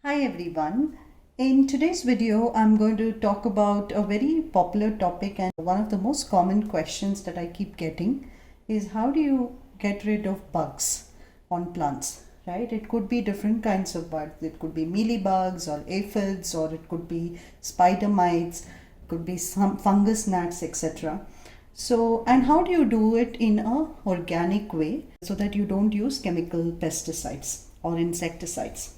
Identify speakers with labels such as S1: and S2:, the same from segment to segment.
S1: Hi everyone. In today's video, I'm going to talk about a very popular topic, and one of the most common questions that I keep getting is how do you get rid of bugs on plants, right? It could be different kinds of bugs. It could be mealybugs or aphids, or it could be spider mites, it could be some fungus gnats, etc. So, and how do you do it in a organic way so that you don't use chemical pesticides or insecticides?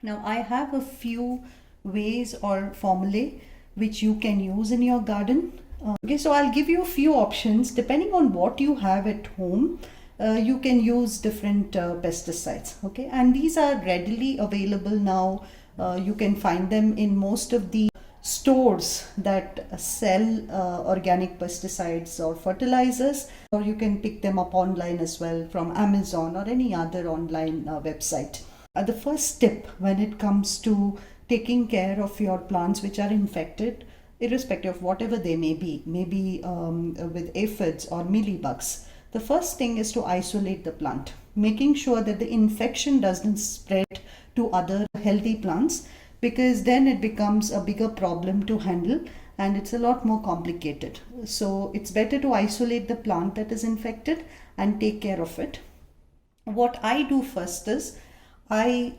S1: Now, I have a few ways or formulae which you can use in your garden. Okay, so I'll give you a few options depending on what you have at home. You can use different pesticides. Okay, and these are readily available now. You can find them in most of the stores that sell organic pesticides or fertilizers, or you can pick them up online as well from Amazon or any other online website. The first step when it comes to taking care of your plants which are infected, irrespective of whatever they may be, maybe with aphids or mealybugs, the first thing is to isolate the plant, making sure that the infection doesn't spread to other healthy plants, because then it becomes a bigger problem to handle and it's a lot more complicated. So it's better to isolate the plant that is infected and take care of it. What I do first is I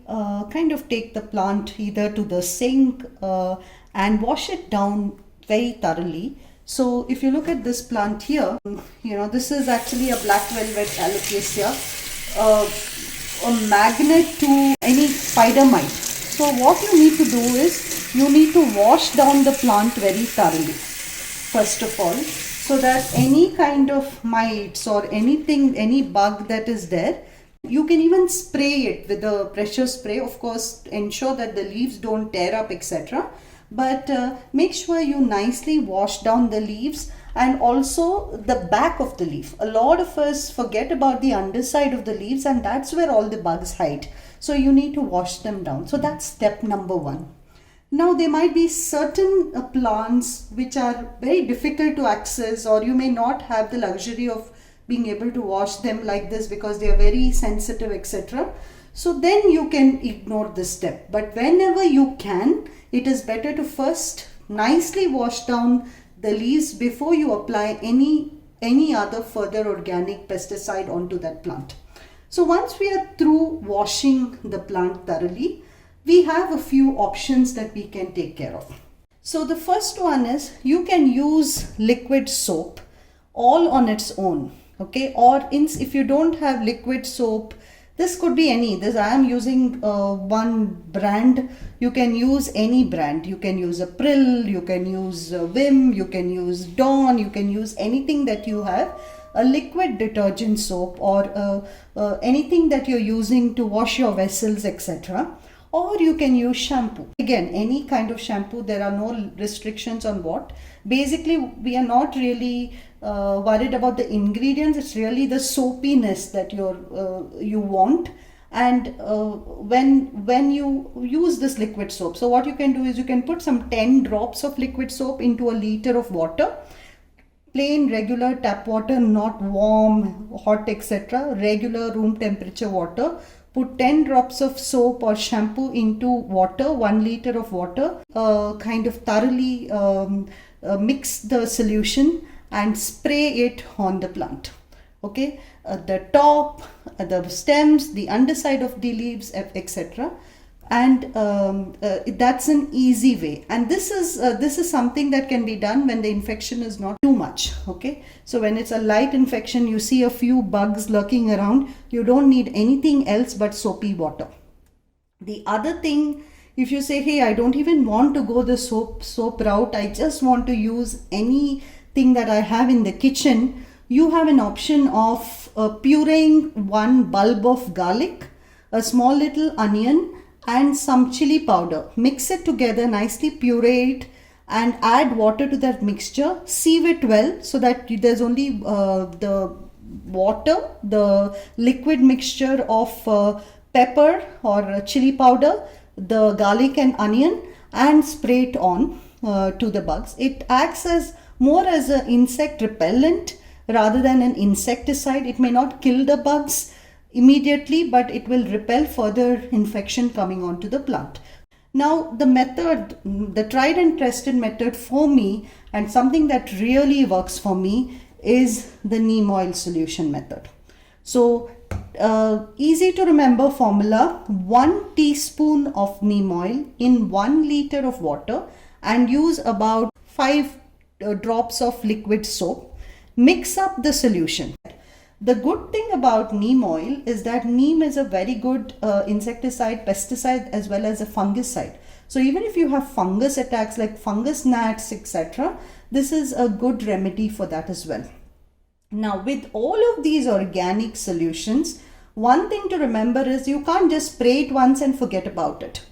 S1: kind of take the plant either to the sink and wash it down very thoroughly. So if you look at this plant here, this is actually a black velvet alocasia, a magnet to any spider mite. So what you need to do is you need to wash down the plant very thoroughly, first of all, so that any kind of mites or anything, any bug that is there, you can even spray it with a pressure spray. Of course, ensure that the leaves don't tear up, etc. But make sure you nicely wash down the leaves and also the back of the leaf. A lot of us forget about the underside of the leaves, and that's where all the bugs hide. So you need to wash them down. So that's step number one. Now, there might be certain plants which are very difficult to access, or you may not have the luxury of being able to wash them like this because they are very sensitive, etc. So then you can ignore this step. But whenever you can, it is better to first nicely wash down the leaves before you apply any other further organic pesticide onto that plant. So once we are through washing the plant thoroughly, we have a few options that we can take care of. So the first one is you can use liquid soap all on its own. Okay, or if you don't have liquid soap, this could be any. I am using one brand. You can use any brand. You can use April, you can use Vim, you can use Dawn, you can use anything that you have, a liquid detergent soap, or anything that you're using to wash your vessels, etc. Or you can use shampoo. Again, any kind of shampoo. There are no restrictions on what. Basically, we are not really worried about the ingredients. It's really the soapiness that you want. And when you use this liquid soap, so what you can do is you can put some 10 drops of liquid soap into a liter of water. Plain regular tap water, not warm, hot, etc. Regular room temperature water. Put 10 drops of soap or shampoo into water, 1 liter of water. Kind of thoroughly mix the solution and spray it on the plant. Okay, the top, the stems, the underside of the leaves, etc. And that's an easy way. And this is something that can be done when the infection is not too much. Okay, so when it's a light infection, you see a few bugs lurking around, you don't need anything else but soapy water. The other thing, if you say, hey, I don't even want to go the soap route, I just want to use anything that I have in the kitchen, you have an option of pureeing one bulb of garlic, a small little onion, and some chili powder. Mix it together, nicely puree it, and add water to that mixture. Sieve it well so that there's only the water, the liquid mixture of pepper or chili powder, the garlic and onion, and spray it on to the bugs. It acts as more as an insect repellent rather than an insecticide. It may not kill the bugs. immediately, but it will repel further infection coming onto the plant. Now, the method, the tried and tested method for me, and something that really works for me, is the neem oil solution method. So, easy to remember formula: 1 teaspoon of neem oil in 1 liter of water, and use about 5 drops of liquid soap. Mix up the solution. The good thing about neem oil is that neem is a very good insecticide, pesticide, as well as a fungicide. So even if you have fungus attacks like fungus gnats, etc., this is a good remedy for that as well. Now, with all of these organic solutions, one thing to remember is you can't just spray it once and forget about it.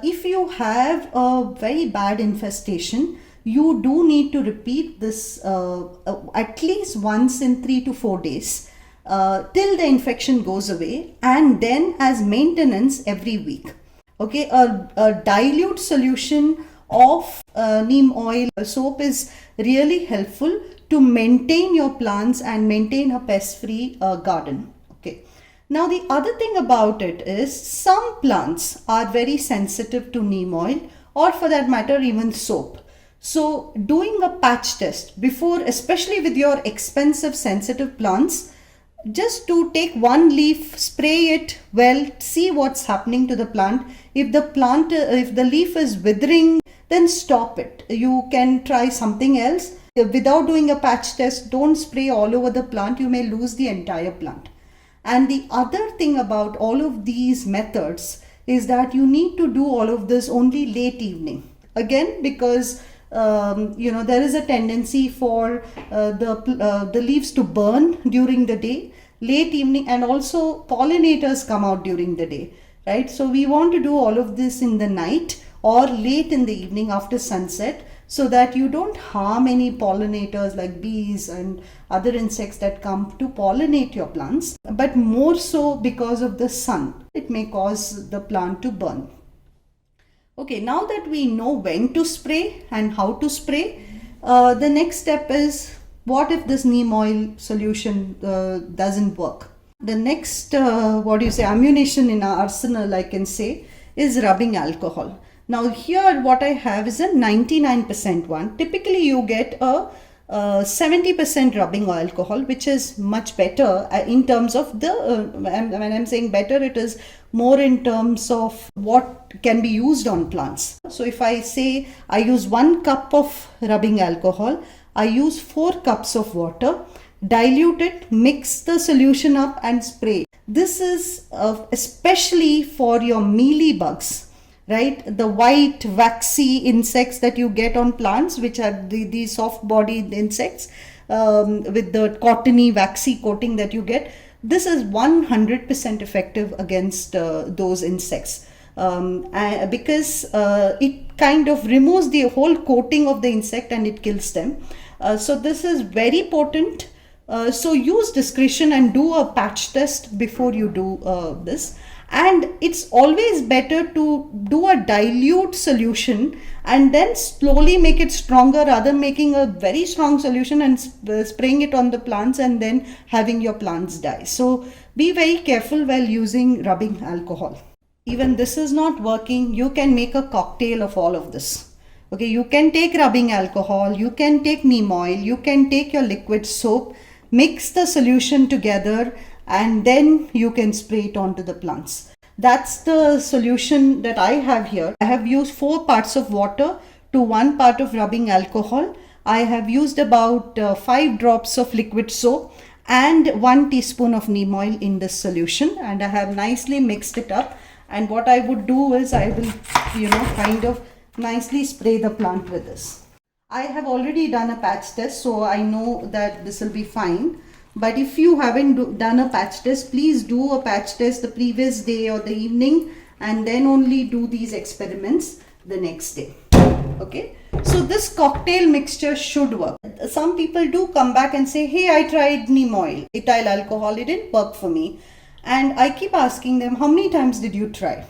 S1: If you have a very bad infestation, you do need to repeat this at least once in 3 to 4 days till the infection goes away, and then as maintenance every week. Okay, a dilute solution of neem oil soap is really helpful to maintain your plants and maintain a pest-free garden. Okay. Now, the other thing about it is some plants are very sensitive to neem oil, or for that matter even soap. So doing a patch test before, especially with your expensive sensitive plants, just to take one leaf, spray it well, see what's happening to the plant. If the leaf is withering, then stop it. You can try something else. Without doing a patch test, don't spray all over the plant. You may lose the entire plant. And the other thing about all of these methods is that you need to do all of this only late evening. Again, because there is a tendency for the leaves to burn during the day, late evening, and also pollinators come out during the day, right? So we want to do all of this in the night or late in the evening after sunset, so that you don't harm any pollinators like bees and other insects that come to pollinate your plants, but more so because of the sun, it may cause the plant to burn. Okay, now that we know when to spray and how to spray, the next step is, what if this neem oil solution doesn't work? The next, ammunition in our arsenal, I can say, is rubbing alcohol. Now here what I have is a 99% one. Typically you get a 70% rubbing alcohol, which is much better in terms of when I'm saying better, it is more in terms of what can be used on plants. So if I say I use 1 cup of rubbing alcohol, I use 4 cups of water, dilute it, mix the solution up and spray. This is especially for your mealybugs, right? The white waxy insects that you get on plants, which are the soft bodied insects with the cottony waxy coating that you get. This is 100% effective against those insects because it kind of removes the whole coating of the insect and it kills them. So this is very potent. So use discretion and do a patch test before you do this. And it's always better to do a dilute solution and then slowly make it stronger, rather than making a very strong solution and spraying it on the plants and then having your plants die. So be very careful while using rubbing alcohol. Even this is not working, you can make a cocktail of all of this. Okay, you can take rubbing alcohol, you can take neem oil, you can take your liquid soap, mix the solution together, and then you can spray it onto the plants. That's the solution that I have here. I have used 4 parts of water to 1 part of rubbing alcohol. I have used about 5 drops of liquid soap and 1 teaspoon of neem oil in this solution, and I have nicely mixed it up. And what I would do is I will, kind of nicely spray the plant with this. I have already done a patch test, so I know that this will be fine. But if you haven't done a patch test, please do a patch test the previous day or the evening, and then only do these experiments the next day. Okay, so this cocktail mixture should work. Some people do come back and say, hey, I tried neem oil, ethyl alcohol, it didn't work for me. And I keep asking them, how many times did you try?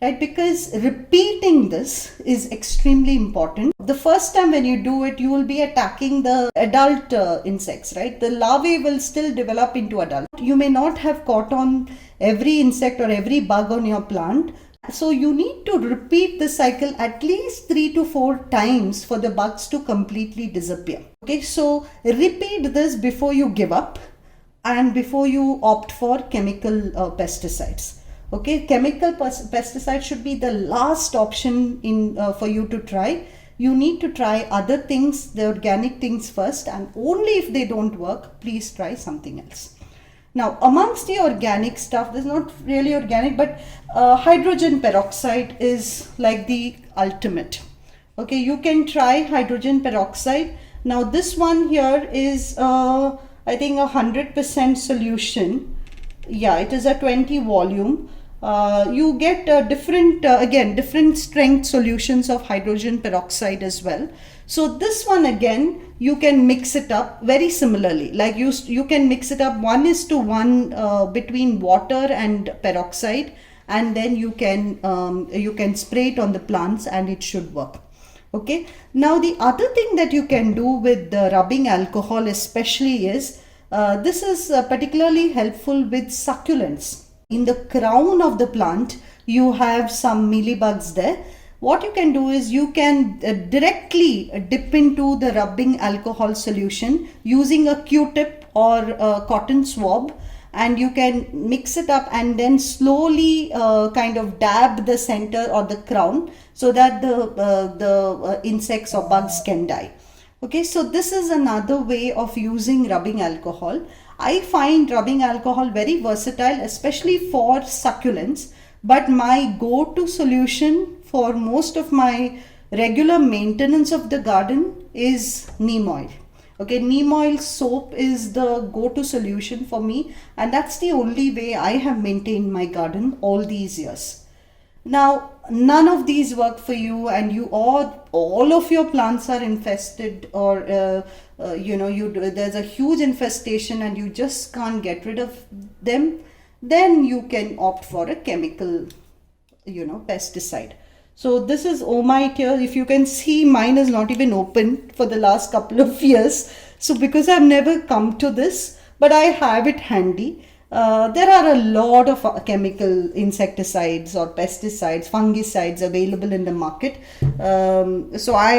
S1: right? Because repeating this is extremely important. The first time when you do it, you will be attacking the adult insects, right? The larvae will still develop into adult. You may not have caught on every insect or every bug on your plant. So you need to repeat the cycle at least 3 to 4 times for the bugs to completely disappear. Okay, so repeat this before you give up and before you opt for chemical pesticides. Okay, chemical pesticides should be the last option in for you to try. You need to try other things, the organic things first, and only if they don't work, please try something else. Now, amongst the organic stuff, this is not really organic, but hydrogen peroxide is like the ultimate. Okay, you can try hydrogen peroxide. Now, this one here is, I think, 100% solution. Yeah, it is a 20 volume. You get different strength solutions of hydrogen peroxide as well. So this one again, you can mix it up very similarly. Like you can mix it up 1:1 between water and peroxide, and then you can spray it on the plants and it should work. Okay. Now the other thing that you can do with the rubbing alcohol especially is this is particularly helpful with succulents. In the crown of the plant, you have some mealybugs there. What you can do is you can directly dip into the rubbing alcohol solution using a Q-tip or a cotton swab, and you can mix it up and then slowly kind of dab the center or the crown so that the insects or bugs can die. Okay, so this is another way of using rubbing alcohol. I find rubbing alcohol very versatile, especially for succulents, but my go-to solution for most of my regular maintenance of the garden is neem oil. Okay, neem oil soap is the go-to solution for me, and that's the only way I have maintained my garden all these years. Now, none of these work for you, and all of your plants are infested, or there's a huge infestation and you just can't get rid of them. Then you can opt for a chemical, pesticide. So this is Omite here. If you can see, mine is not even open for the last couple of years. So because I've never come to this, but I have it handy. There are a lot of chemical insecticides or pesticides, fungicides available in the market. So I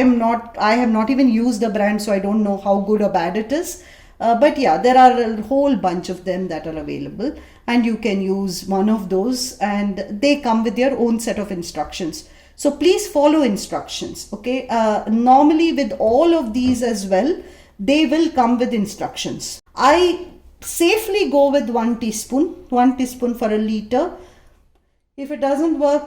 S1: have not even used the brand, so I don't know how good or bad it is. But yeah, there are a whole bunch of them that are available, and you can use one of those, and they come with their own set of instructions. So please follow instructions. Okay. Normally with all of these as well, they will come with instructions. I safely go with 1 teaspoon for a liter. If it doesn't work,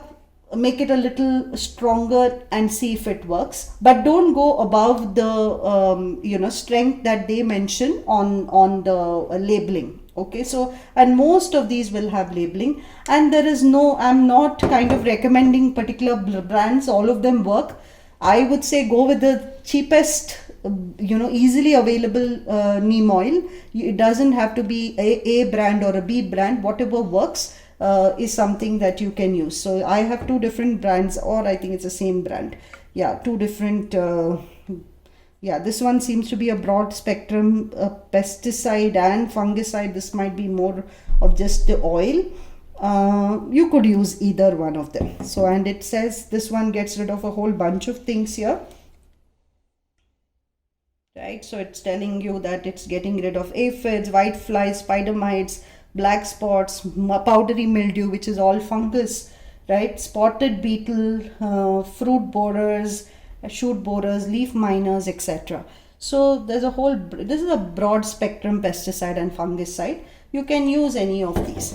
S1: make it a little stronger and see if it works, but don't go above the strength that they mention on the labeling. Okay, so, and most of these will have labeling, and I'm not kind of recommending particular brands. All of them work. I would say go with the cheapest, easily available neem oil. It doesn't have to be a brand or a B brand. Whatever works is something that you can use. So I have 2 different brands, or I think it's the same brand. Yeah, 2 different. This one seems to be a broad spectrum pesticide and fungicide. This might be more of just the oil. You could use either one of them. So, and it says this one gets rid of a whole bunch of things here. Right, so it's telling you that it's getting rid of aphids, white flies, spider mites, black spots, powdery mildew, which is all fungus, right? Spotted beetle, fruit borers, shoot borers, leaf miners, etc. So there's this is a broad spectrum pesticide and fungicide. You can use any of these.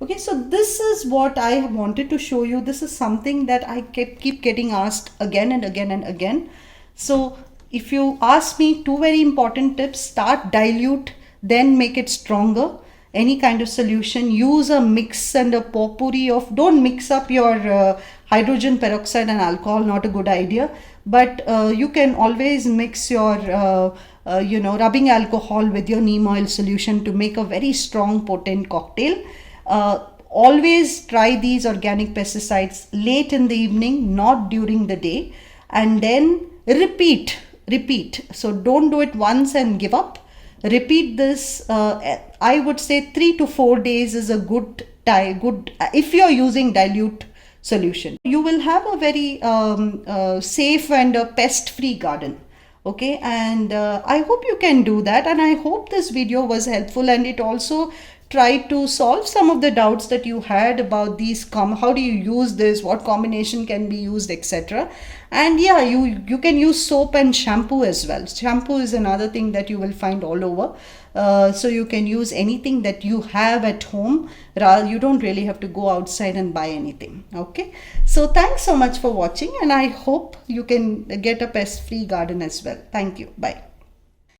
S1: Okay, so this is what I wanted to show you. This is something that I keep getting asked again and again and again. So if you ask me 2 very important tips: start dilute, then make it stronger. Any kind of solution, use a mix and a potpourri of, don't mix up your hydrogen peroxide and alcohol, not a good idea. But you can always mix your rubbing alcohol with your neem oil solution to make a very strong potent cocktail. always try these organic pesticides late in the evening, not during the day, and then repeat. So don't do it once and give up. Repeat this. I would say 3 to 4 days is a good time. Good if you're using dilute solution. You will have a very safe and a pest-free garden. Okay, and I hope you can do that, and I hope this video was helpful, and it also tried to solve some of the doubts that you had about these how do you use this, what combination can be used, etc. And yeah, you can use soap and shampoo as well. Shampoo is another thing that you will find all over. So you can use anything that you have at home. You don't really have to go outside and buy anything. Okay, so thanks so much for watching, and I hope you can get a pest-free garden as well. Thank you. Bye.